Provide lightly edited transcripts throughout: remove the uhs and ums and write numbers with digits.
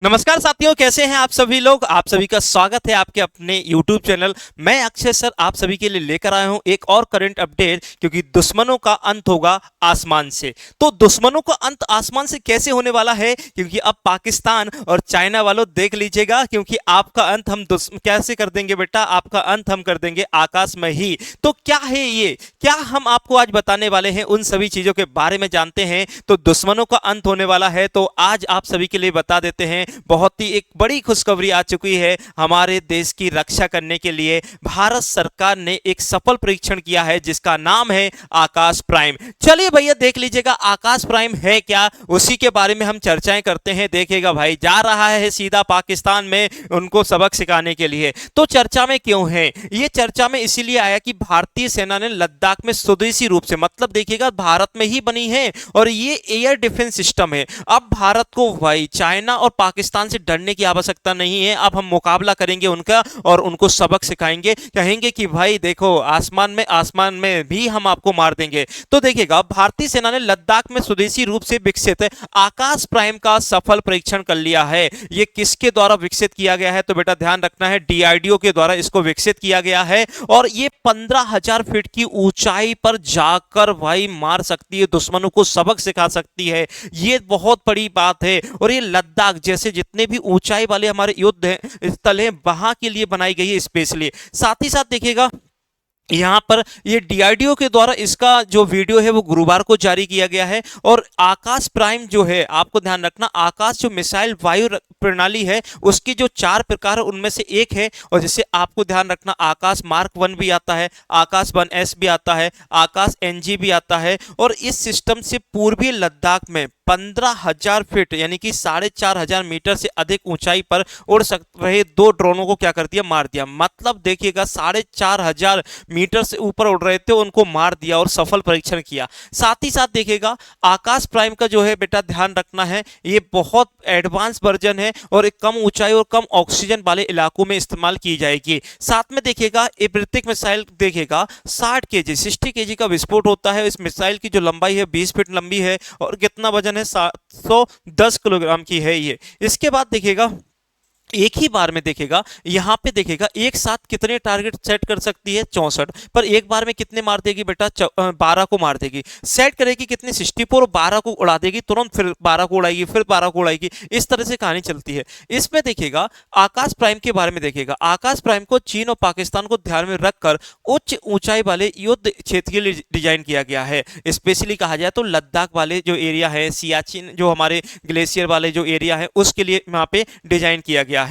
नमस्कार साथियों, कैसे हैं आप सभी लोग। आप सभी का स्वागत है आपके अपने YouTube चैनल। मैं अक्षय सर आप सभी के लिए लेकर आया हूं एक और करंट अपडेट, क्योंकि दुश्मनों का अंत होगा आसमान से। तो दुश्मनों का अंत आसमान से कैसे होने वाला है, क्योंकि अब पाकिस्तान और चाइना वालों देख लीजिएगा, क्योंकि आपका अंत हम कैसे कर देंगे बेटा, आपका अंत हम कर देंगे आकाश में ही। तो क्या है ये, क्या हम आपको आज बताने वाले हैं, उन सभी चीजों के बारे में जानते हैं। तो दुश्मनों का अंत होने वाला है, तो आज आप सभी के लिए बता देते हैं। बहुत ही एक बड़ी खुशखबरी आ चुकी है। हमारे देश की रक्षा करने के लिए भारत सरकार ने एक सफल परीक्षण किया है, जिसका नाम है आकाश प्राइम। चलिए भैया देख लीजिएगा आकाश प्राइम है क्या, उसी के बारे में हम चर्चाएं करते हैं। देखिएगा भाई, जा रहा है सीधा पाकिस्तान में उनको सबक सिखाने के लिए। तो चर्चा में क्यों है ये, चर्चा में इसीलिए आया कि भारतीय सेना ने लद्दाख में स्वदेशी रूप से, मतलब देखिएगा भारत में ही बनी है, और ये एयर डिफेंस सिस्टम है। अब भारत को भाई चाइना और पाकिस्तान से डरने की आवश्यकता नहीं है। अब हम मुकाबला करेंगे उनका और उनको सबक सिखाएंगे, कहेंगे कि भाई देखो आसमान में भी हम आपको मार देंगे। तो देखिएगा भारतीय सेना ने लद्दाख में स्वदेशी रूप से विकसित आकाश प्राइम का सफल परीक्षण कर लिया है। ये किसके द्वारा विकसित किया गया है, तो बेटा ध्यान रखना है, डीआरडीओ के द्वारा इसको विकसित किया गया है। और ये 15,000 फीट की ऊंचाई पर जाकर भाई मार सकती है, दुश्मनों को सबक सिखा सकती है। ये बहुत बड़ी बात है। और ये लद्दाख जैसे जितने भी ऊंचाई वाले हमारे युद्ध स्थल हैं, वहां के लिए बनाई गई है स्पेशली। साथ ही साथ देखिएगा यहां पर ये डीआरडीओ के द्वारा इसका जो वीडियो है वो गुरुवार को जारी किया गया है। और आकाश प्राइम जो है, आपको ध्यान रखना, आकाश जो मिसाइल वायु प्रणाली है उसकी जो 4 प्रकार है उनमें से एक है। और जैसे आपको ध्यान रखना, आकाश मार्क 1 भी आता है, आकाश 1S भी आता है, आकाश NG भी आता है। और इस सिस्टम से पूर्वी लद्दाख में 15,000 फीट यानी कि 4,500 मीटर से अधिक ऊंचाई पर उड़ रहे 2 ड्रोनों को क्या कर दिया, मार दिया। मतलब देखिएगा 4,500 मीटर से ऊपर उड़ रहे थे, उनको मार दिया और सफल परीक्षण किया। साथ ही साथ देखिएगा आकाश प्राइम का जो है बेटा ध्यान रखना है, ये बहुत एडवांस वर्जन है और एक कम ऊंचाई और कम ऑक्सीजन वाले इलाकों में इस्तेमाल की जाएगी। साथ में देखिएगा ये प्रत्येक मिसाइल देखिएगा 60 केजी 60 केजी का विस्फोट होता है। इस मिसाइल की जो लंबाई है 20 फीट लंबी है और कितना वजन है, 710 किलोग्राम की है ये। इसके बाद देखिएगा एक ही बार में देखिएगा, यहां पे देखिएगा एक साथ कितने टारगेट सेट कर सकती है, 64, पर एक बार में कितने मार देगी बेटा, 12 को मार देगी। सेट करेगी कितने, 64, और 12 को उड़ा देगी तुरंत, फिर 12 को उड़ाएगी, फिर 12 को उड़ाएगी। इस तरह से कहानी चलती है। इसमें देखिएगा आकाश प्राइम के बारे में देखिएगा, आकाश प्राइम को चीन और पाकिस्तान को ध्यान में रखकर उच्च ऊंचाई वाले युद्ध क्षेत्र के लिए डिजाइन किया गया है। स्पेशली कहा जाए तो लद्दाख वाले जो एरिया है, सियाचिन जो हमारे ग्लेशियर वाले जो एरिया है, उसके लिए वहां पे डिजाइन किया गया है।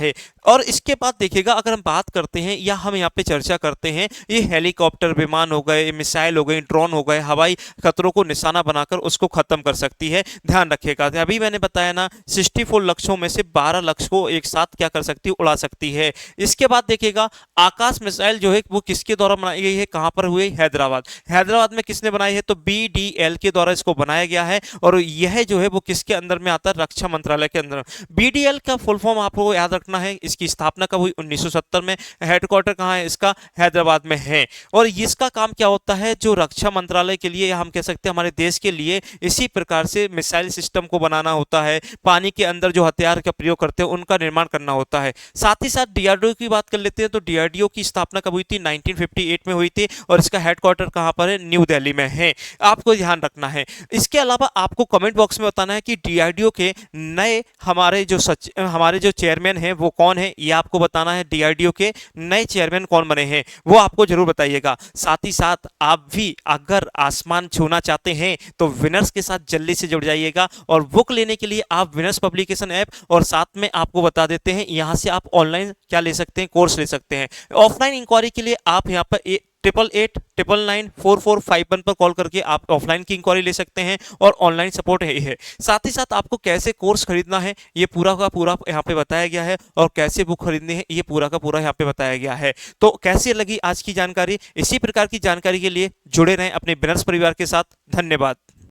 और इसके बाद देखिएगा अगर हम बात करते हैं या हम यहाँ पे चर्चा करते हैं, ये हेलीकॉप्टर, विमान हो गए, मिसाइल हो गए, ड्रोन हो गए, हवाई खतरों को निशाना बनाकर उसको खत्म कर सकती है। ध्यान रखिएगा, अभी मैंने बताया ना, 64 लक्ष्यों में से 12 लक्ष्य को एक साथ क्या कर सकती है, उड़ा सकती है। इसके बाद देखिएगा आकाश मिसाइल जो है वो किसके द्वारा बनाई गई है, कहां पर हुई, हैदराबाद में किसने बनाई है, तो BDL के द्वारा इसको बनाया गया है। और यह जो है वो किसके अंदर में आता है, रक्षा मंत्रालय के अंदर। BDL का फुल फॉर्म आपको याद रखना है, इसकी स्थापना कब हुई, 1970 में। हेडक्वार्टर कहां है इसका, हैदराबाद में है। और इसका काम क्या होता है, जो रक्षा मंत्रालय के लिए, हम कह सकते हैं हमारे देश के लिए, इसी प्रकार से मिसाइल सिस्टम को बनाना होता है। पानी के अंदर जो हथियार का प्रयोग करते हैं उनका निर्माण करना होता है। साथ ही साथ डीआरडीओ की बात कर लेते हैं, तो डीआरडीओ की स्थापना कब हुई थी, 1958 में हुई थी। और इसका हेडक्वार्टर कहां पर है, न्यू दिल्ली में है। आपको ध्यान रखना है। इसके अलावा आपको कमेंट बॉक्स में बताना है कि डीआरडीओ के नए हमारे जो चेयरमैन हैं वो कौन है, ये आपको बताना है। डीआरडीओ के नए चेयरमैन कौन बने हैं वो आपको जरूर बताइएगा। साथ ही साथ आप भी अगर आसमान छूना चाहते हैं तो विनर्स के साथ जल्दी से जुड़ जाइएगा। और बुक लेने के लिए आप विनर्स पब्लिकेशन ऐप, और साथ में आपको बता देते हैं यहां से आप ऑनलाइन क्या ले सकते हैं, कोर्स ले सकते हैं। ऑफलाइन इंक्वायरी के लिए आप यहां पर 8889994451 पर कॉल करके आप ऑफलाइन की इंक्वायरी ले सकते हैं, और ऑनलाइन सपोर्ट है ही है। साथ ही साथ आपको कैसे कोर्स खरीदना है ये पूरा का पूरा यहाँ पे बताया गया है, और कैसे बुक खरीदनी है ये पूरा का पूरा यहाँ पे बताया गया है। तो कैसी लगी आज की जानकारी, इसी प्रकार की जानकारी के लिए जुड़े रहें अपने बिनर्स परिवार के साथ। धन्यवाद।